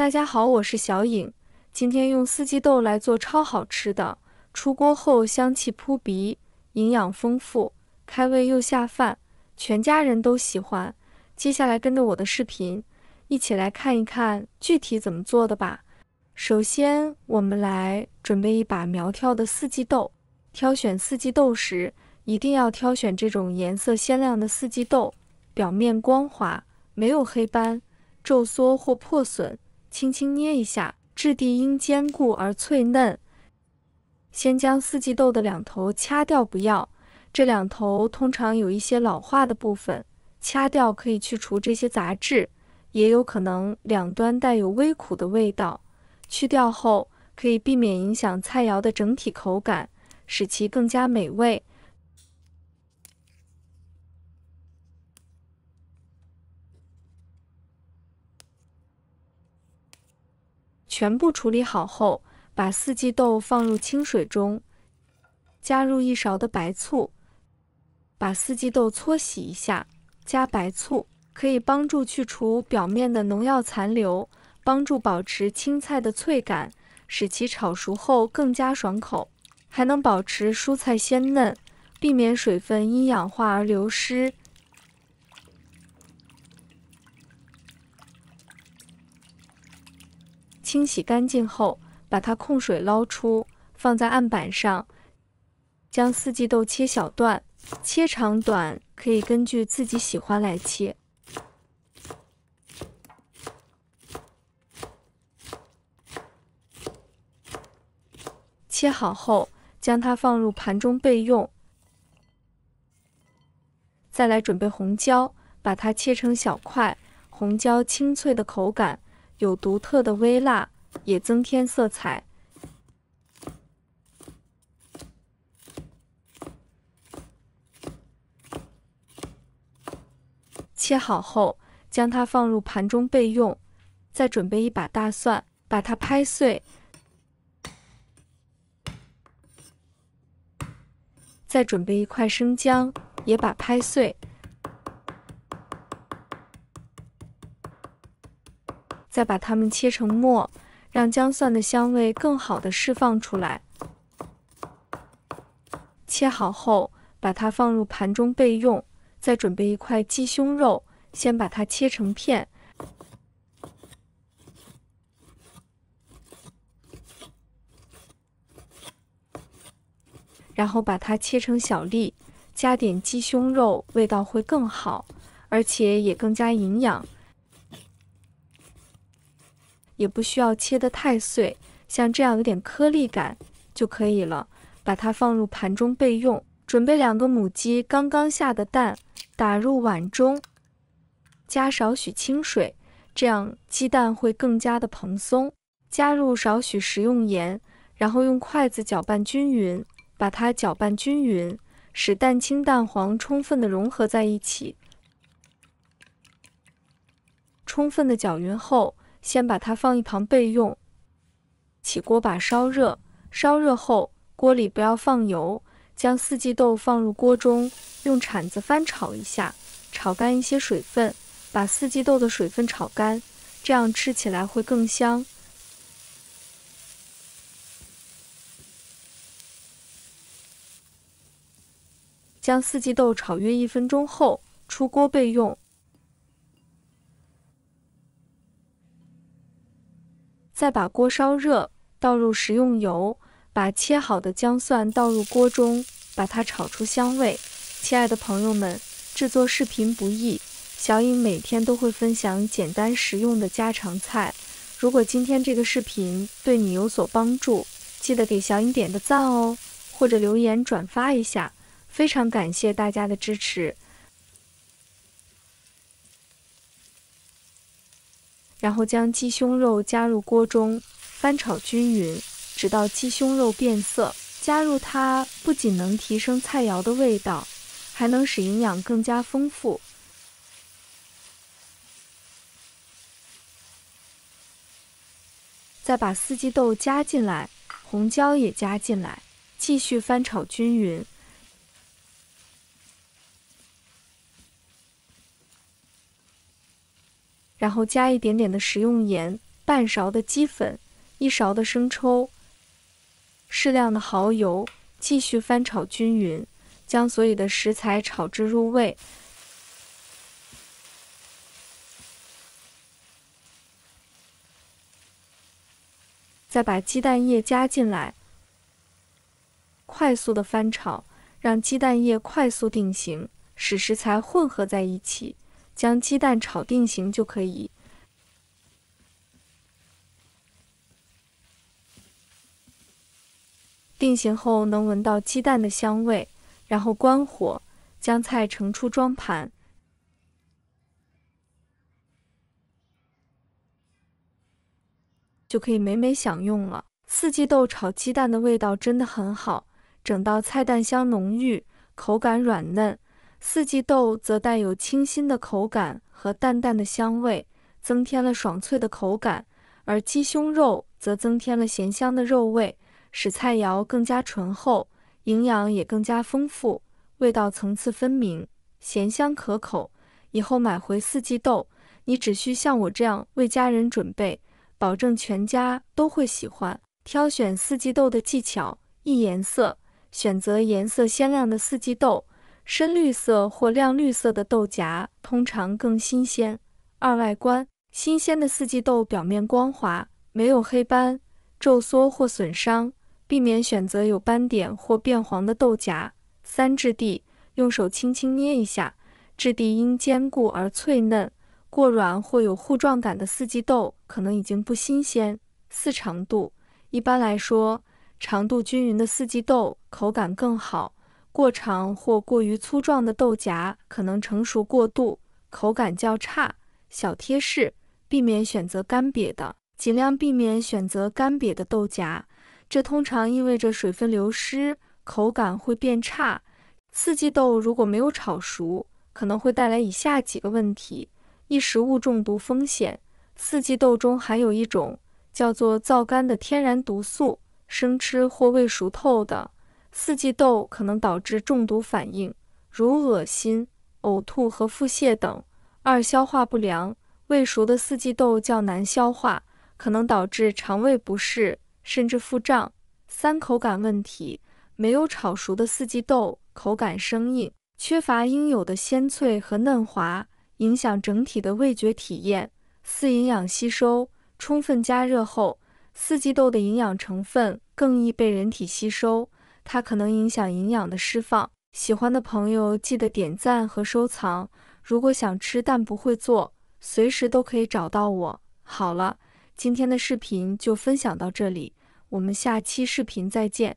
大家好，我是小颖，今天用四季豆来做超好吃的，出锅后香气扑鼻，营养丰富，开胃又下饭，全家人都喜欢。接下来跟着我的视频，一起来看一看具体怎么做的吧。首先，我们来准备一把苗条的四季豆。挑选四季豆时，一定要挑选这种颜色鲜亮的四季豆，表面光滑，没有黑斑、皱缩或破损。轻轻捏一下，质地应坚固而脆嫩。先将四季豆的两头掐掉不要，这两头通常有一些老化的部分，掐掉可以去除这些杂质，也有可能两端带有微苦的味道。去掉后，可以避免影响菜肴的整体口感，使其更加美味。全部处理好后，把四季豆放入清水中，加入1勺的白醋，把四季豆搓洗一下，加白醋可以帮助去除表面的农药残留，帮助保持青菜的脆感，使其炒熟后更加爽口，还能保持蔬菜鲜嫩，避免水分因氧化而流失。清洗干净后，把它控水捞出，放在案板上。将四季豆切小段，切长短可以根据自己喜欢来切。切好后，将它放入盘中备用。再来准备红椒，把它切成小块。红椒清脆的口感，有独特的微辣，也增添色彩。切好后，将它放入盘中备用。再准备一把大蒜，把它拍碎。再准备一块生姜，也把拍碎。再把它们切成末，让姜蒜的香味更好地释放出来。切好后，把它放入盘中备用。再准备一块鸡胸肉，先把它切成片。然后把它切成小粒，加点鸡胸肉，味道会更好，而且也更加营养。也不需要切得太碎，像这样有点颗粒感就可以了。把它放入盘中备用。准备2个母鸡刚刚下的蛋，打入碗中，加少许清水，这样鸡蛋会更加的蓬松。加入少许食用盐，然后用筷子搅拌均匀，把它搅拌均匀，使蛋清蛋黄充分的融合在一起。充分的搅匀后，先把它放一旁备用。起锅把烧热，烧热后锅里不要放油，将四季豆放入锅中，用铲子翻炒一下，炒干一些水分，把四季豆的水分炒干，这样吃起来会更香。将四季豆炒约1分钟后，出锅备用。再把锅烧热，倒入食用油，把切好的姜蒜倒入锅中，把它炒出香味。亲爱的朋友们，制作视频不易，小颖每天都会分享简单实用的家常菜。如果今天这个视频对你有所帮助，记得给小颖点个赞哦，或者留言转发一下，非常感谢大家的支持。然后将鸡胸肉加入锅中，翻炒均匀，直到鸡胸肉变色。加入它不仅能提升菜肴的味道，还能使营养更加丰富。再把四季豆加进来，红椒也加进来，继续翻炒均匀。然后加一点点的食用盐，半勺的鸡粉，1勺的生抽，适量的蚝油，继续翻炒均匀，将所有的食材炒至入味。再把鸡蛋液加进来，快速的翻炒，让鸡蛋液快速定型，使食材混合在一起，将鸡蛋炒定型就可以。定型后能闻到鸡蛋的香味，然后关火，将菜盛出装盘。就可以美美享用了。四季豆炒鸡蛋的味道真的很好，整道菜蛋香浓郁，口感软嫩。四季豆则带有清新的口感和淡淡的香味，增添了爽脆的口感，而鸡胸肉则增添了咸香的肉味，使菜肴更加醇厚，营养也更加丰富，味道层次分明，咸香可口。以后买回四季豆，你只需像我这样为家人准备，保证全家都会喜欢。挑选四季豆的技巧：一、颜色，选择颜色鲜亮的四季豆，深绿色或亮绿色的豆荚通常更新鲜。二、外观，新鲜的四季豆表面光滑，没有黑斑、皱缩或损伤，避免选择有斑点或变黄的豆荚。三、质地，用手轻轻捏一下，质地应坚固而脆嫩，过软或有糊状感的四季豆可能已经不新鲜。四、长度，一般来说，长度均匀的四季豆口感更好，过长或过于粗壮的豆荚可能成熟过度，口感较差。小贴士，避免选择干瘪的，尽量避免选择干瘪的豆荚，这通常意味着水分流失，口感会变差。四季豆如果没有炒熟，可能会带来以下几个问题：一、食物中毒风险。四季豆中含有一种叫做皂苷的天然毒素，生吃或未熟透的四季豆可能导致中毒反应，如恶心、呕吐和腹泻等。二、消化不良，未熟的四季豆较难消化，可能导致肠胃不适，甚至腹胀。三、口感问题，没有炒熟的四季豆口感生硬，缺乏应有的鲜脆和嫩滑，影响整体的味觉体验。四、营养吸收，充分加热后，四季豆的营养成分更易被人体吸收，它可能影响营养的释放。喜欢的朋友记得点赞和收藏，如果想吃但不会做，随时都可以找到我。好了，今天的视频就分享到这里，我们下期视频再见。